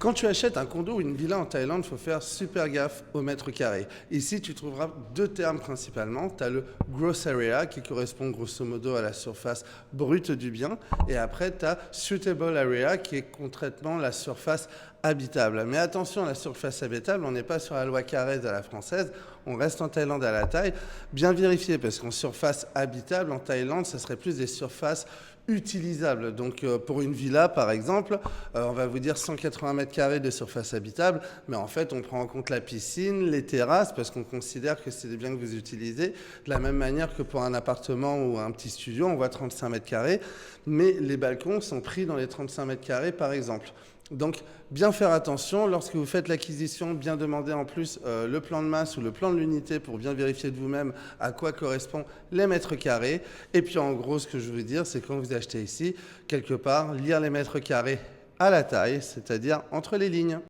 Quand tu achètes un condo ou une villa en Thaïlande, il faut faire super gaffe au mètre carré. Ici, tu trouveras deux termes principalement. Tu as le gross area qui correspond grosso modo à la surface brute du bien. Et après, tu as suitable area qui est concrètement la surface habitable. Mais attention, la surface habitable, on n'est pas sur la loi Carrez à la française. On reste en Thaïlande à la taille. Bien vérifier parce qu'en surface habitable, en Thaïlande, ça serait plus des surfaces utilisables. Donc pour une villa par exemple, on va vous dire 180 mètres carrés de surface habitable, mais en fait on prend en compte la piscine, les terrasses, parce qu'on considère que c'est des biens que vous utilisez, de la même manière que pour un appartement ou un petit studio, on voit 35 mètres carrés, mais les balcons sont pris dans les 35 mètres carrés par exemple. Donc, bien faire attention, lorsque vous faites l'acquisition, bien demander en plus le plan de masse ou le plan de l'unité pour bien vérifier de vous-même à quoi correspondent les mètres carrés. Et puis en gros, ce que je veux dire, c'est quand vous achetez ici, quelque part, lire les mètres carrés à la taille, c'est-à-dire entre les lignes.